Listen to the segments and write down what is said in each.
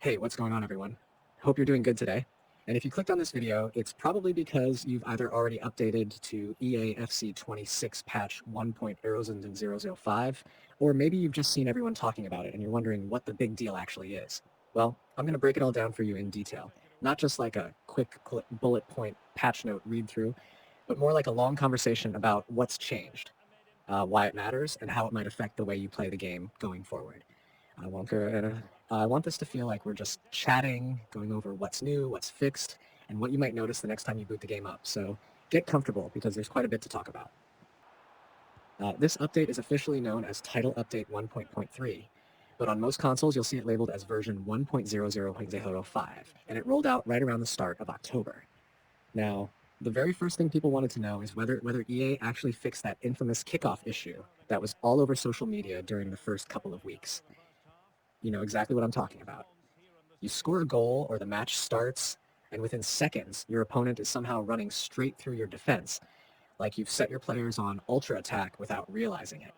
Hey, what's going on, everyone? Hope you're doing good today. And if you clicked on this video, it's probably because you've either already updated to EAFC 26 patch 1.00005, or maybe you've just seen everyone talking about it and you're wondering what the big deal actually is. Well, I'm going to break it all down for you in detail, not just like a quick bullet point patch note read through, but more like a long conversation about what's changed, why it matters, and how it might affect the way you play the game going forward. I want this to feel like we're just chatting, going over what's new, what's fixed, and what you might notice the next time you boot the game up. So get comfortable because there's quite a bit to talk about. This update is officially known as Title Update 1.3, but on most consoles you'll see it labeled as version 1.00.05, and it rolled out right around the start of October. Now, the very first thing people wanted to know is whether EA actually fixed that infamous kickoff issue that was all over social media during the first couple of weeks. You know exactly what I'm talking about. You score a goal or the match starts, and within seconds, your opponent is somehow running straight through your defense, like you've set your players on ultra attack without realizing it.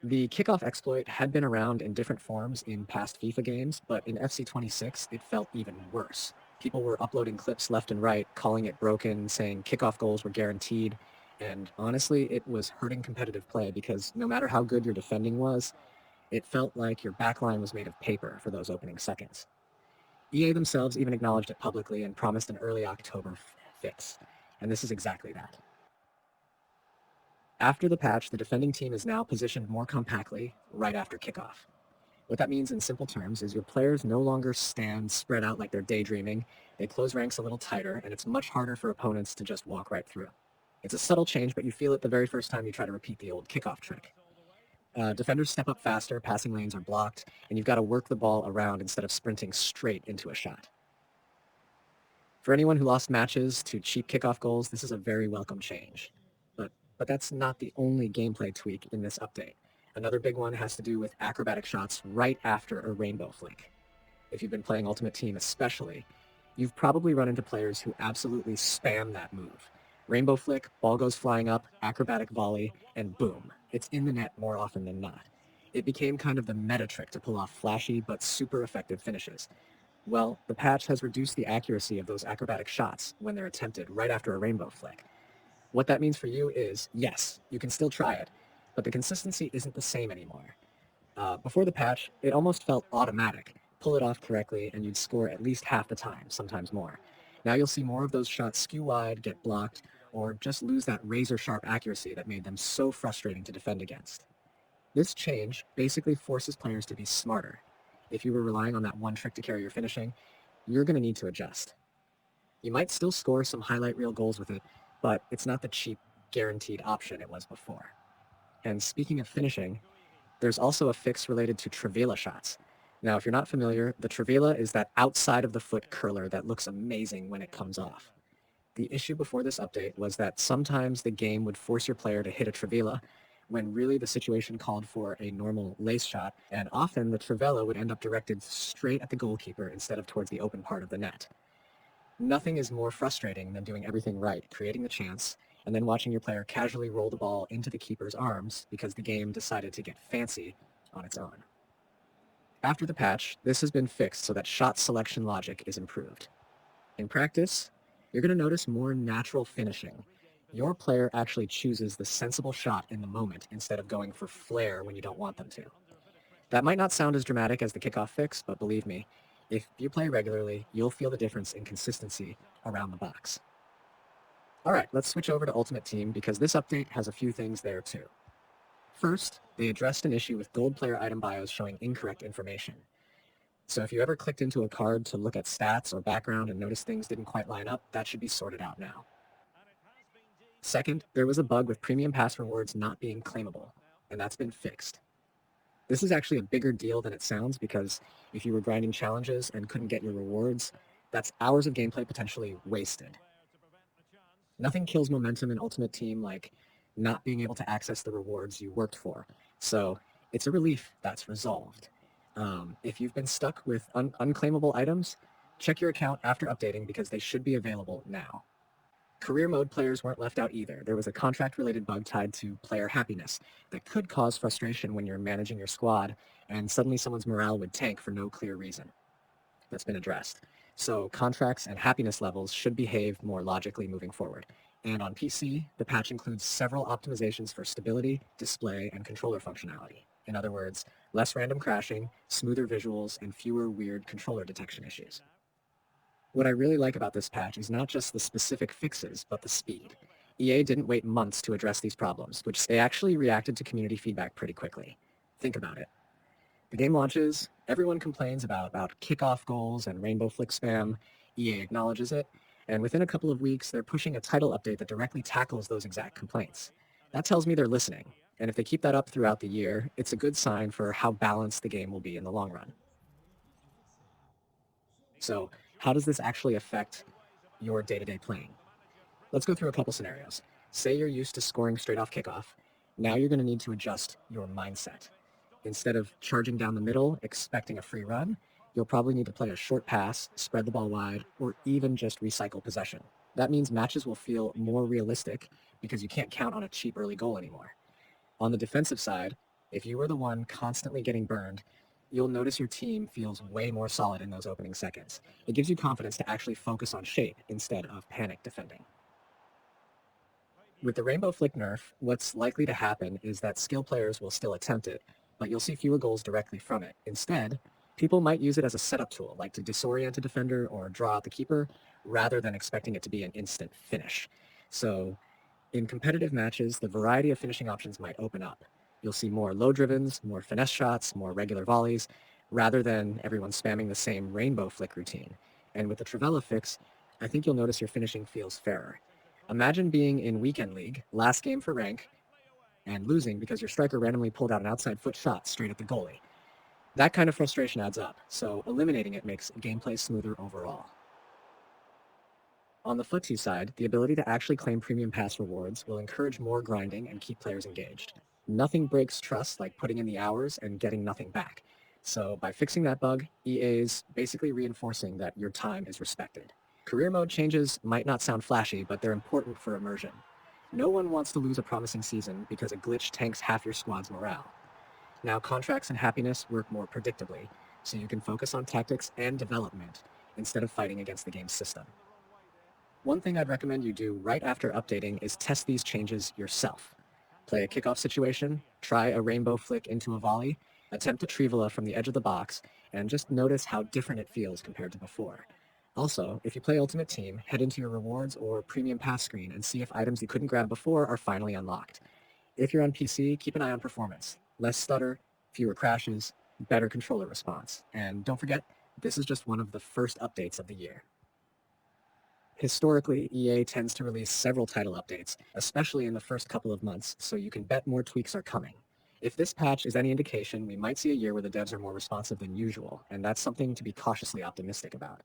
The kickoff exploit had been around in different forms in past FIFA games, but in FC26, it felt even worse. People were uploading clips left and right, calling it broken, saying kickoff goals were guaranteed, and honestly, it was hurting competitive play because no matter how good your defending was, it felt like your backline was made of paper for those opening seconds. EA themselves even acknowledged it publicly and promised an early October fix, and this is exactly that. After the patch, the defending team is now positioned more compactly right after kickoff. What that means in simple terms is your players no longer stand spread out like they're daydreaming, they close ranks a little tighter, and it's much harder for opponents to just walk right through. It's a subtle change, but you feel it the very first time you try to repeat the old kickoff trick. Defenders step up faster, passing lanes are blocked, and you've got to work the ball around instead of sprinting straight into a shot. For anyone who lost matches to cheap kickoff goals, this is a very welcome change. But that's not the only gameplay tweak in this update. Another big one has to do with acrobatic shots right after a rainbow flick. If you've been playing Ultimate Team especially, you've probably run into players who absolutely spam that move. Rainbow flick, ball goes flying up, acrobatic volley, and boom, it's in the net more often than not. It became kind of the meta trick to pull off flashy but super effective finishes. Well, the patch has reduced the accuracy of those acrobatic shots when they're attempted right after a rainbow flick. What that means for you is, yes, you can still try it, but the consistency isn't the same anymore. Before the patch, it almost felt automatic. Pull it off correctly, and you'd score at least half the time, sometimes more. Now you'll see more of those shots skew wide, get blocked, or just lose that razor-sharp accuracy that made them so frustrating to defend against. This change basically forces players to be smarter. If you were relying on that one trick to carry your finishing, you're going to need to adjust. You might still score some highlight reel goals with it, but it's not the cheap, guaranteed option it was before. And speaking of finishing, there's also a fix related to Trivela shots. Now, if you're not familiar, the Trivela is that outside of the foot curler that looks amazing when it comes off. The issue before this update was that sometimes the game would force your player to hit a Trivela when really the situation called for a normal lace shot, and often the Trivela would end up directed straight at the goalkeeper instead of towards the open part of the net. Nothing is more frustrating than doing everything right, creating the chance, and then watching your player casually roll the ball into the keeper's arms because the game decided to get fancy on its own. After the patch, this has been fixed so that shot selection logic is improved. In practice, you're going to notice more natural finishing. Your player actually chooses the sensible shot in the moment instead of going for flair when you don't want them to. That might not sound as dramatic as the kickoff fix, but believe me, if you play regularly, you'll feel the difference in consistency around the box. Alright, let's switch over to Ultimate Team because this update has a few things there too. First, they addressed an issue with gold player item bios showing incorrect information. So if you ever clicked into a card to look at stats or background and noticed things didn't quite line up, that should be sorted out now. Second, there was a bug with premium pass rewards not being claimable, and that's been fixed. This is actually a bigger deal than it sounds because if you were grinding challenges and couldn't get your rewards, that's hours of gameplay potentially wasted. Nothing kills momentum in Ultimate Team like not being able to access the rewards you worked for. So it's a relief that's resolved. If you've been stuck with unclaimable items, check your account after updating because they should be available now. Career mode players weren't left out either. There was a contract-related bug tied to player happiness that could cause frustration when you're managing your squad, and suddenly someone's morale would tank for no clear reason. that's been addressed. So contracts and happiness levels should behave more logically moving forward. And on PC, the patch includes several optimizations for stability, display, and controller functionality. In other words, less random crashing, smoother visuals, and fewer weird controller detection issues. What I really like about this patch is not just the specific fixes, but the speed. EA didn't wait months to address these problems, which they actually reacted to community feedback pretty quickly. Think about it. The game launches, everyone complains about kickoff goals and rainbow flick spam, EA acknowledges it, and within a couple of weeks, they're pushing a title update that directly tackles those exact complaints. That tells me they're listening, and if they keep that up throughout the year, it's a good sign for how balanced the game will be in the long run. So, how does this actually affect your day-to-day playing? Let's go through a couple scenarios. Say you're used to scoring straight off kickoff. Now you're going to need to adjust your mindset. Instead of charging down the middle, expecting a free run, you'll probably need to play a short pass, spread the ball wide, or even just recycle possession. That means matches will feel more realistic because you can't count on a cheap early goal anymore. On the defensive side, if you were the one constantly getting burned, you'll notice your team feels way more solid in those opening seconds. It gives you confidence to actually focus on shape instead of panic defending. With the Rainbow Flick nerf, what's likely to happen is that skill players will still attempt it, but you'll see fewer goals directly from it. Instead, people might use it as a setup tool, like to disorient a defender or draw out the keeper, rather than expecting it to be an instant finish. So, in competitive matches, the variety of finishing options might open up. You'll see more low drivens, more finesse shots, more regular volleys, rather than everyone spamming the same Rainbow Flick routine. And with the Trivela fix, I think you'll notice your finishing feels fairer. Imagine being in Weekend League, last game for rank, and losing because your striker randomly pulled out an outside foot shot straight at the goalie. That kind of frustration adds up, so eliminating it makes gameplay smoother overall. On the FUT2 side, the ability to actually claim premium pass rewards will encourage more grinding and keep players engaged. Nothing breaks trust like putting in the hours and getting nothing back. So by fixing that bug, EA's basically reinforcing that your time is respected. Career mode changes might not sound flashy, but they're important for immersion. No one wants to lose a promising season because a glitch tanks half your squad's morale. Now, contracts and happiness work more predictably, so you can focus on tactics and development instead of fighting against the game's system. One thing I'd recommend you do right after updating is test these changes yourself. Play a kickoff situation, try a rainbow flick into a volley, attempt a Trivela from the edge of the box, and just notice how different it feels compared to before. Also, if you play Ultimate Team, head into your rewards or premium pass screen and see if items you couldn't grab before are finally unlocked. If you're on PC, keep an eye on performance. Less stutter, fewer crashes, better controller response. And don't forget, this is just one of the first updates of the year. Historically, EA tends to release several title updates, especially in the first couple of months, so you can bet more tweaks are coming. If this patch is any indication, we might see a year where the devs are more responsive than usual, and that's something to be cautiously optimistic about.